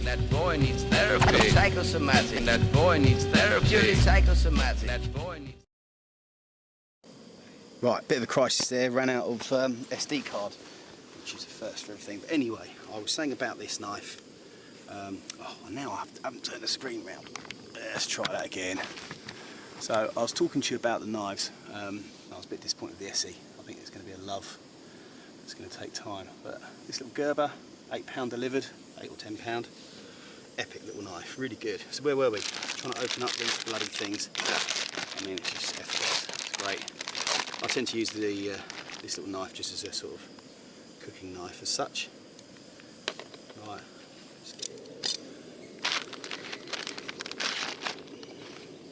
That boy needs therapy. Psychosomatic. That boy needs therapy. Purely psychosomatic. That boy needs... Right, bit of a crisis there, ran out of SD card, which is a first for everything. But anyway, I was saying about this knife. Now I haven't turned the screen round. Let's try that again. So I was talking to you about the knives. I was a bit disappointed with the SE. I think it's going to be a love. It's going to take time. But this little Gerber, £8 delivered, £8 or £10. Epic little knife, really good. So where were we? Trying to open up these bloody things. I mean, it's just effortless. It's great. I tend to use this little knife just as a sort of cooking knife as such. Right.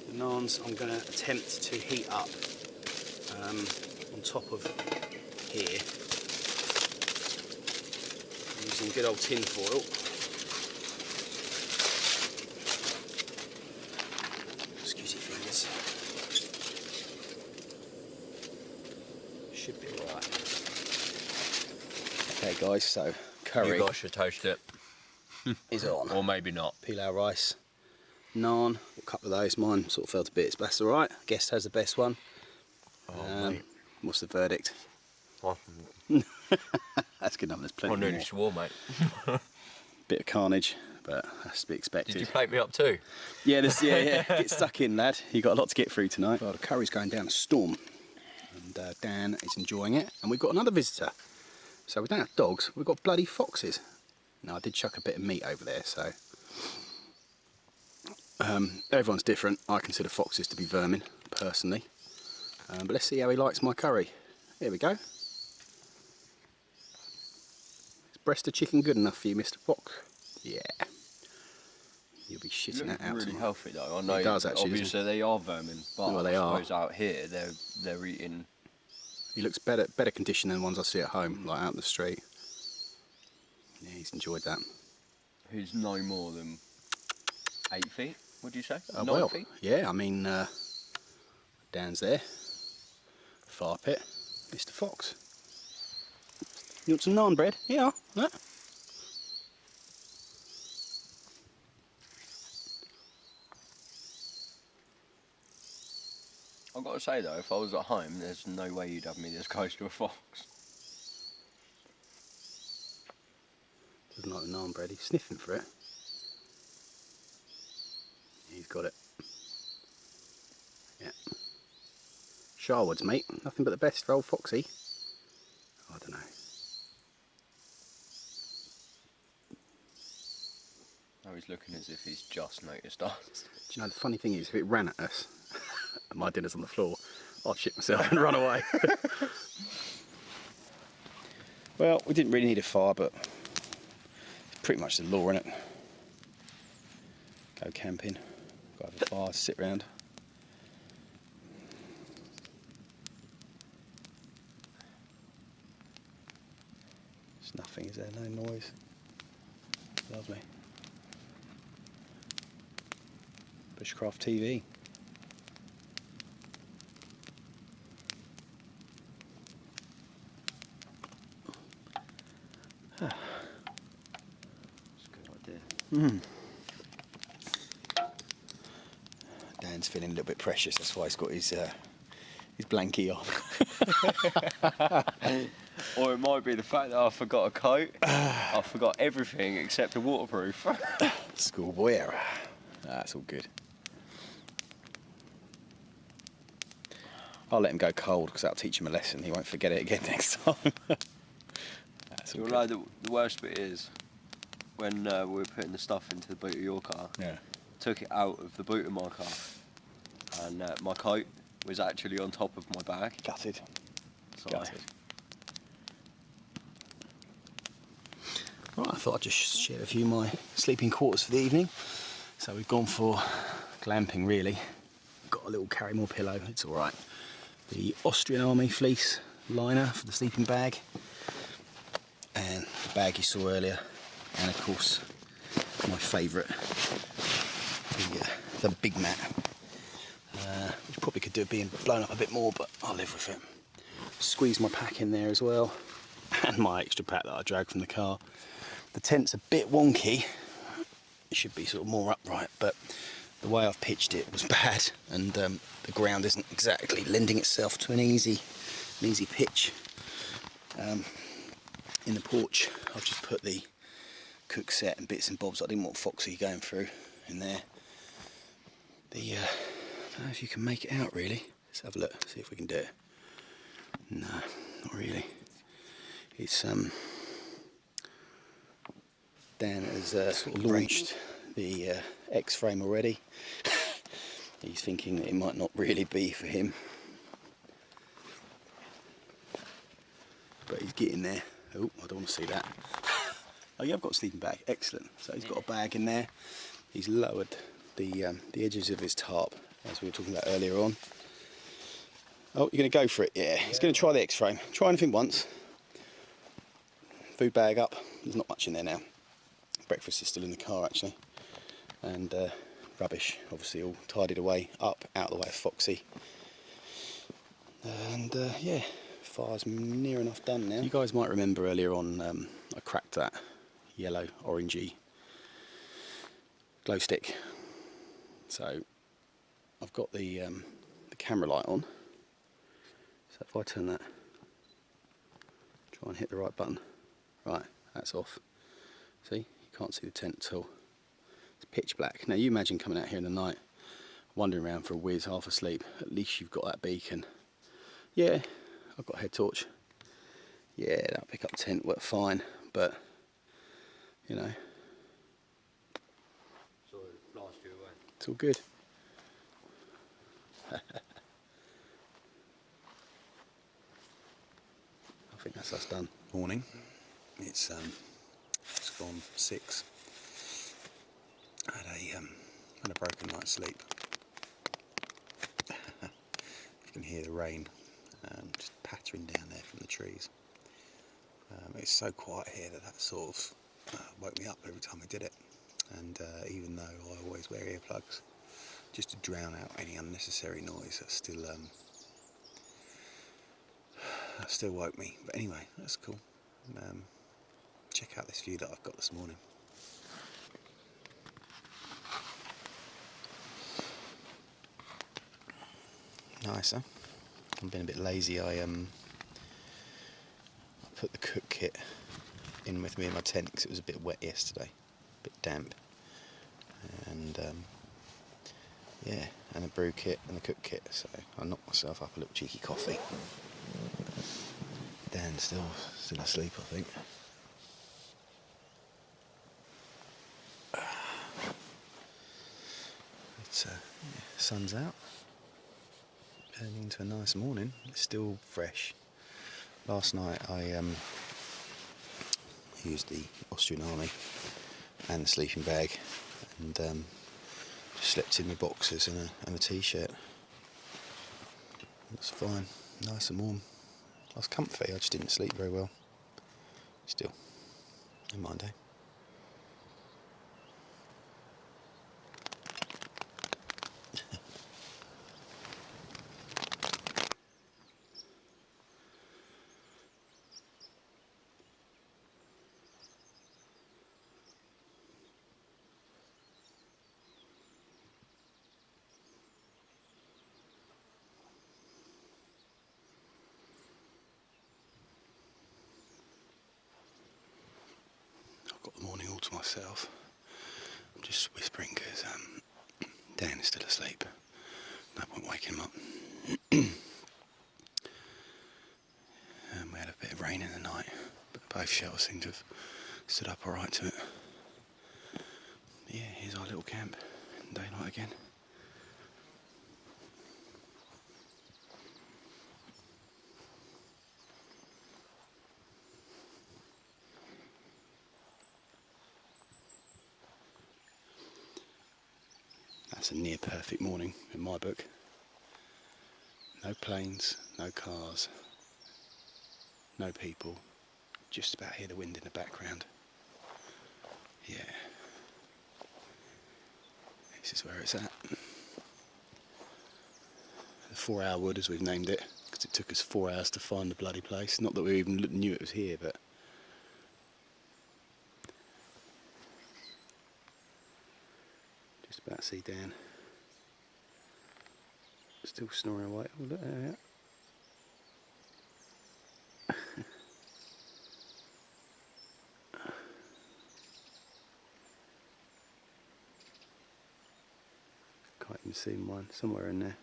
The nans I'm going to attempt to heat up on top of here using good old tin foil. Excuse your fingers. Should be alright. Okay guys, so curry. You guys should toast it. Is on. Or maybe not. Pilau rice. Naan, a couple of those. Mine sort of fell to bits, but that's alright. Guest has the best one. What's the verdict? That's good enough, there's plenty I nearly more. swore, mate. Bit of carnage, but that's to be expected. Did you plate me up too? Yeah, yeah. Get stuck in, lad. You've got a lot to get through tonight. Well, the curry's going down a storm, and Dan is enjoying it. And we've got another visitor. So we don't have dogs, we've got bloody foxes. Now, I did chuck a bit of meat over there, so... everyone's different. I consider foxes to be vermin, personally. But let's see how he likes my curry. Here we go. Is breast of chicken good enough for you, Mr. Fox? Yeah. You'll be shitting that out really tomorrow. healthy though. I know. It does actually. Obviously they are vermin, but well, they I are. suppose out here they're eating. He looks better condition than ones I see at home, like out in the street. Yeah, he's enjoyed that. He's no more than 8 feet. Would you say? 9 Well, feet? yeah. I mean, Dan's there. Fire pit, Mr. Fox. You want some naan bread? Yeah. No? I've got to say though, if I was at home, there's no way you'd have me this close to a fox. Doesn't like the naan bread. He's sniffing for it. He's got it. Yeah. Sharwood's, mate. Nothing but the best for old Foxy. I don't know. Oh, he's looking as if he's just noticed us. Do you know, the funny thing is, if it ran at us, and my dinner's on the floor, I'd shit myself and run away. Well, we didn't really need a fire, but it's pretty much the law, innit? Go camping, go have a fire, sit round. There's nothing, is there? No noise. Lovely. Bushcraft TV. That's a good idea. Dan's feeling a little bit precious, that's why he's got his blankie on. Or it might be the fact that I forgot a coat. I forgot everything except the waterproof. Schoolboy error. That's all good. I'll let him go cold because that'll teach him a lesson. He won't forget it again next time. That's all You'll good. know the worst bit is when we were putting the stuff into the boot of your car. Yeah. Took it out of the boot of my car, and my coat was actually on top of my bag. Gutted. So Gutted. Right, I thought I'd just share a few of my sleeping quarters for the evening. So we've gone for glamping, really. Got a little Carrymore pillow, it's all right. The Austrian Army fleece liner for the sleeping bag, and the bag you saw earlier, and of course my favourite, the big mat, which probably could do with being blown up a bit more, but I'll live with it. Squeeze my pack in there as well, and my extra pack that I dragged from the car. The tent's a bit wonky, should be sort of more upright, but the way I've pitched it was bad, and the ground isn't exactly lending itself to an easy pitch. In the porch, I've just put the cook set and bits and bobs I didn't want Foxy going through in there. I don't know if you can make it out really. Let's have a look, see if we can do it. No, not really. It's Dan has sort of launched the X-frame already. He's thinking that it might not really be for him, but he's getting there. Oh, I don't want to see that. Oh, you have got a sleeping bag. Excellent. So he's got a bag in there. He's lowered the edges of his tarp, as we were talking about earlier on. Oh, you're going to go for it? Yeah. He's going to try the X-frame. Try anything once. Food bag up. There's not much in there now. Breakfast is still in the car, actually. And rubbish, obviously, all tidied away, up, out of the way of Foxy. And yeah. Fire's near enough done now. You guys might remember earlier on I cracked that yellow orangey glow stick. So I've got the camera light on. So if I turn that, try and hit the right button. Right, that's off. See, you can't see the tent at all. It's pitch black. Now you imagine coming out here in the night, wandering around for a whiz, half asleep. At least you've got that beacon. Yeah. I've got a head torch. Yeah, that'll pick up the tent, work fine, but you know. So it blast you away. It's all good. I think that's us done. Morning. It's gone 6. I had a broken night's sleep. You can hear the rain. Just pattering down there from the trees. It's so quiet here that sort of woke me up every time I did it. And even though I always wear earplugs, just to drown out any unnecessary noise, that still woke me. But anyway, that's cool. Check out this view that I've got this morning. Nice, huh? I'm being a bit lazy. I put the cook kit in with me in my tent because it was a bit wet yesterday, a bit damp, and yeah, and a brew kit and the cook kit. So I knocked myself up a little cheeky coffee. Dan's still asleep, I think. It's yeah, sun's out. Turning into a nice morning. It's still fresh. Last night I used the Austrian Army and the sleeping bag, and just slept in my boxers and a t-shirt. It was fine, nice and warm. I was comfy. I just didn't sleep very well. Still, never mind, eh? Got the morning all to myself. I'm just whispering because Dan is still asleep. No point waking him up. We had a bit of rain in the night, but both shelters seem to have stood up alright to it. Yeah, here's our little camp. Daylight again. That's a near perfect morning in my book. No planes, no cars, no people. Just about hear the wind in the background. Yeah. This is where it's at. The 4-hour wood, as we've named it, because it took us 4 hours to find the bloody place. Not that we even knew it was here, but Just about to see Dan. Still snoring away. Oh, look there. Can't even see mine. Somewhere in there.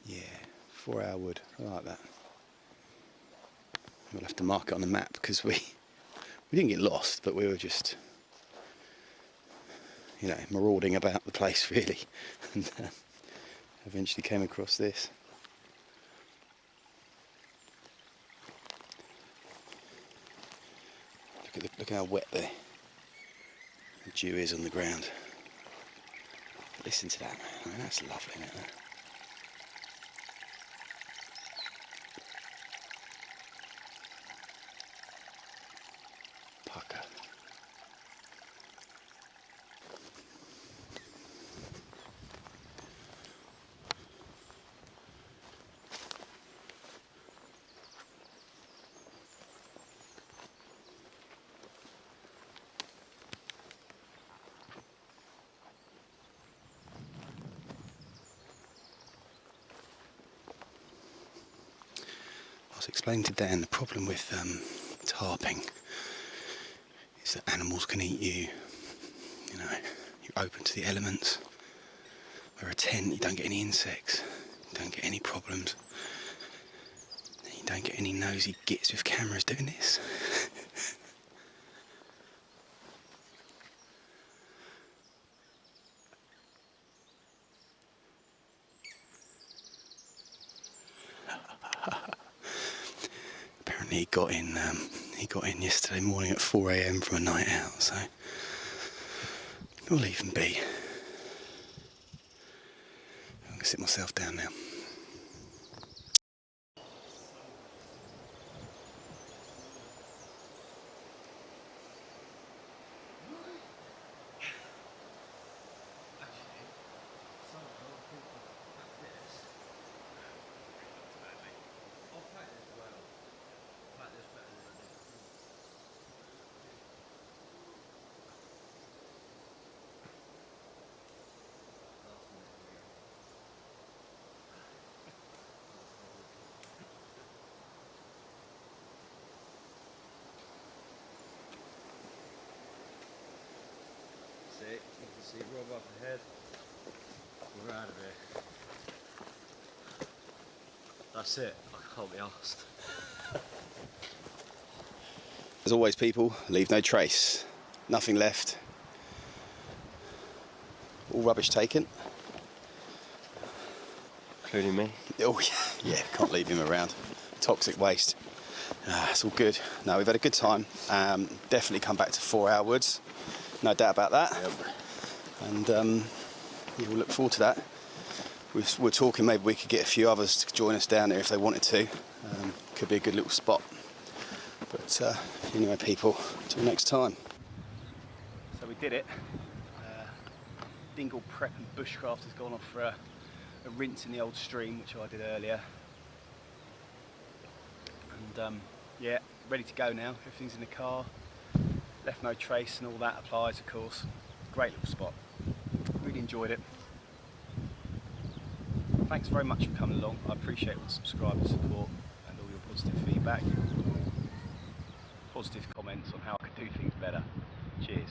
Yeah, 4-hour wood. I like that. We'll have to mark it on the map because we didn't get lost, but we were just, you know, marauding about the place really, and eventually came across this. Look how wet the dew is on the ground. Listen to that, man. I mean, that's lovely, isn't it? Pucker. I was explaining to Dan the problem with tarping is that animals can eat you. You know, you're open to the elements. Where a tent, you don't get any insects, you don't get any problems. You don't get any nosy gits with cameras doing this. Apparently he got in yesterday morning at 4 AM from a night out, so we'll leave him be. I'm going to sit myself down now. You can see Rob up ahead. We're out of here. That's it. I can't be asked. As always, people, leave no trace. Nothing left. All rubbish taken. Including me. Oh yeah, can't leave him around. Toxic waste. It's all good. No, we've had a good time. Definitely come back to 4-hour woods. No doubt about that. Yep. And yeah, we'll look forward to that. We're talking maybe we could get a few others to join us down there if they wanted to. Could be a good little spot. But anyway, people, till next time. So we did it. Dingle Prep and Bushcraft has gone off for a rinse in the old stream, which I did earlier. And yeah, ready to go now. Everything's in the car. Left no trace and all that applies, of course. Great little spot. Really enjoyed it. Thanks very much for coming along. I appreciate all the subscriber support and all your positive feedback. Positive comments on how I could do things better. Cheers.